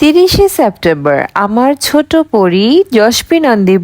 30শে September আমার ছোট পরী যশবী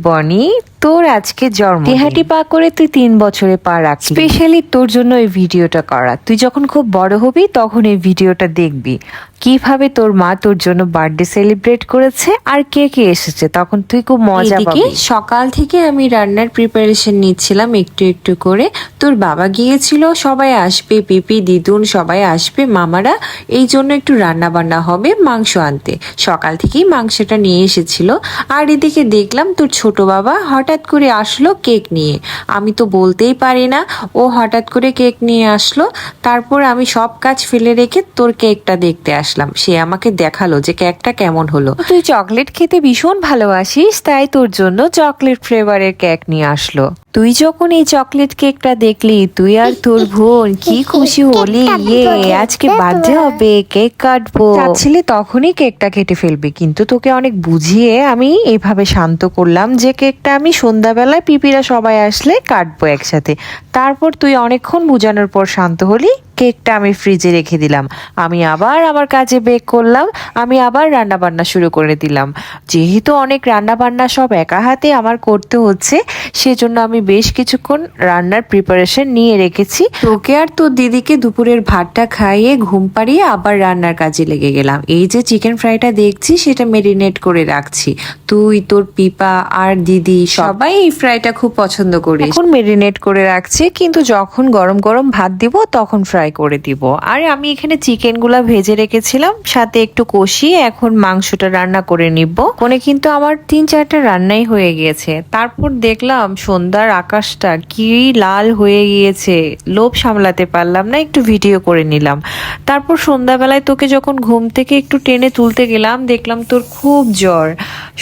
বনি তোর আজকে জন্ম। টিহাটি পা করে তুই 3 বছরে পা রাখলি। স্পেশালি তোর জন্য এই ভিডিওটা করা। তুই যখন খুব বড় হবি তখন এই ভিডিওটা দেখবি কিভাবে তোর মা তোর জন্য বার্থডে সেলিব্রেট করেছে আর কে কে এসেছে, তখন তুই খুব মজা পাবি। সকাল থেকে আমি রান্নার প্রিপারেশন নিচ্ছিলাম একটু একটু করে। তোর বাবা গিয়েছিল, সবাই আসবে, পিপি দিদুন সবাই আসবে, মামারা, এই জন্য একটু রান্না বান্না হবে, মাংস আনতে। সকাল থেকেই মাংসটা নিয়ে এসেছিল। আর এদিকে দেখলাম তোর ছোট বাবা হঠাৎ করে আসলো কেক নিয়ে। আমি তো বলতেই পারি না, ও হঠাৎ করে কেক নিয়ে আসলো। তারপর আমি সব কাজ ফেলে রেখে তোর কেকটা দেখতে আসলাম। সে আমাকে দেখালো যে কেকটা কেমন হলো। তুই চকলেট খেতে ভীষণ ভালোবাসিস, তাই তোর জন্য চকলেট ফ্লেভারের কেক নিয়ে আসলো। তুই যখন এই চকলেট কেকটা দেখলি, তুই আর তোর বোন কি খুশি হলি। আজকে বার্থডে হবে, কেক কাটবো। চাচ্ছিলি তখনই কেকটা কেটে ফেলবি, কিন্তু তোকে অনেক বুঝিয়ে আমি এভাবে শান্ত করলাম যে কেকটা আমি সন্ধ্যাবেলায় পিপিরা সবাই আসলে কাটবো একসাথে। তারপর তুই অনেকক্ষণ বুঝানোর পর শান্ত হলি। কেকটা আমি ফ্রিজে রেখে দিলাম। আমি আবার আমার কাজে বেক করলাম। আমি আবার রান্না বান্না শুরু করে দিলাম। যেহেতু অনেক রান্না বান্না সব একা হাতে আমার করতে হচ্ছে, সেজন্য আমি বেশ কিছুক্ষণ রান্নার প্রিপারেশন নিয়ে রেখেছি। তোকে আর তোর দিদিকে দুপুরের ভাতটা খাইয়ে ঘুম পাড়িয়ে আবার রান্নার কাজে লেগে গেলাম। এই যে চিকেন ফ্রাইটা দেখছি সেটা মেরিনেট করে রাখছি। তুই, তোর পিপা আর দিদি সবাই এই ফ্রাইটা খুব পছন্দ করি। এখন মেরিনেট করে রাখছি, কিন্তু যখন গরম গরম ভাত দিব তখন ফ্রাই করে দিব। আর আমি এখানে চিকেন গুলা ভেজে রেখেছিলাম, সাথে একটু কষিয়ে এখন মাংসটা রান্না করে নিব। কোনে কিন্তু আমার 3-4টা রান্নাই হয়ে গিয়েছে। তারপর দেখলাম সন্ধ্যার আকাশটা কি লাল হয়ে গিয়েছে, লোভ সামলাতে পারলাম না, একটু ভিডিও করে নিলাম। তারপর সন্ধ্যাবেলায় তোকে যখন ঘুম থেকে একটু টেনে তুলতে গেলাম, দেখলাম তোর খুব জ্বর।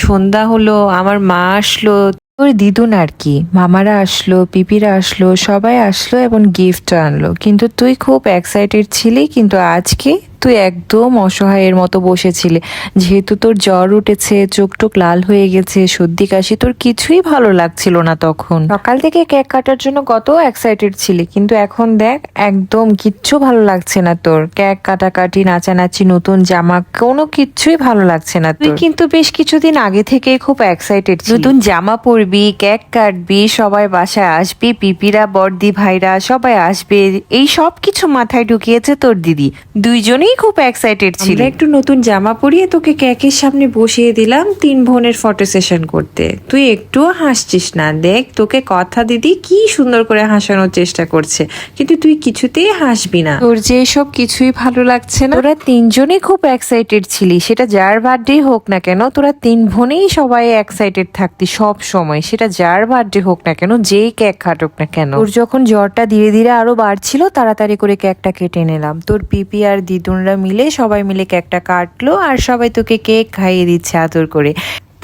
সন্ধ্যা হলো, আমার মা আসলো, তোর দিদুন আর কি, মামারা আসলো, পিপিরা আসলো, সবাই আসলো এবং গিফট আনলো। কিন্তু তুই খুব এক্সাইটেড ছিলি, কিন্তু আজকে তুই একদম অসহায়ের মতো বসেছিলি। যেহেতু তোর জ্বর উঠেছে, চোখ টোক লাল হয়ে গেছে, সর্দি কাশি, তোর কিছুই ভালো লাগছিল না তখন। সকাল থেকে কেক কাটার জন্য কত এক্সাইটেড ছিলি, কিন্তু এখন দেখ একদম কিচ্ছু ভালো লাগছে না তোর। কেক কাটাকাটি, নাচানাচি, নতুন জামা, কোনো কিচ্ছুই ভালো লাগছে না তোর। তুই কিন্তু বেশ কিছুদিন আগে থেকেই খুব এক্সাইটেড ছিলি। নতুন জামা পরবি, কেক কাটবি, সবাই বাসায় আসবি, পিপিরা, বড়দি ভাইরা সবাই আসবে, এই সব কিছু মাথায় ঢুকিয়েছে তোর দিদি। দুইজনেই খুব এক্সাইটেড ছিল। একটু নতুন জামা পরিয়ে তোকে কেকের সামনে বসিয়ে দিলাম 3 বোনের ফটো সেশন করতে। তুই একটুও হাসছিস না। দেখ তোকে কথা দিদি কি সুন্দর করে হাসানোর চেষ্টা করছে, কিন্তু তুই কিছুতেই হাসবি না। তোর যে সব কিছুই ভালো লাগছে না। তোরা 3জনই খুব এক্সাইটেড ছিলি, সেটা যার বার্থডে হোক না কেন, তোরা 3 বোনেই সবাই এক্সাইটেড থাকতি সব সময়, সেটা যার বার্থডে হোক না কেন, যেই কেক কাটুক না কেন। তোর যখন জ্বরটা ধীরে ধীরে আরো বাড়ছিল, তাড়াতাড়ি করে কেকটা কেটে নিলাম। তোর পিপি আর দিদুনরা মিলে সবাই মিলে কেকটা কাটলো, আর সবাই তোকে কেক খাইয়ে দিচ্ছে আদর করে।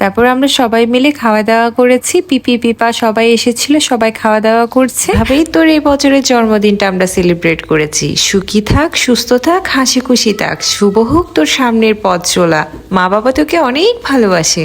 তারপর আমরা সবাই মিলে খাওয়া দাওয়া করেছি। পিপি, পিপা সবাই এসেছিল, সবাই খাওয়া দাওয়া করছে। ভাবেই তোর এই বছরের জন্মদিনটা আমরা সেলিব্রেট করেছি। সুখী থাক, সুস্থ থাক, হাসি খুশি থাক, শুভ হোক তোর সামনের পথ চলা। মা বাবা তোকে অনেক ভালোবাসে।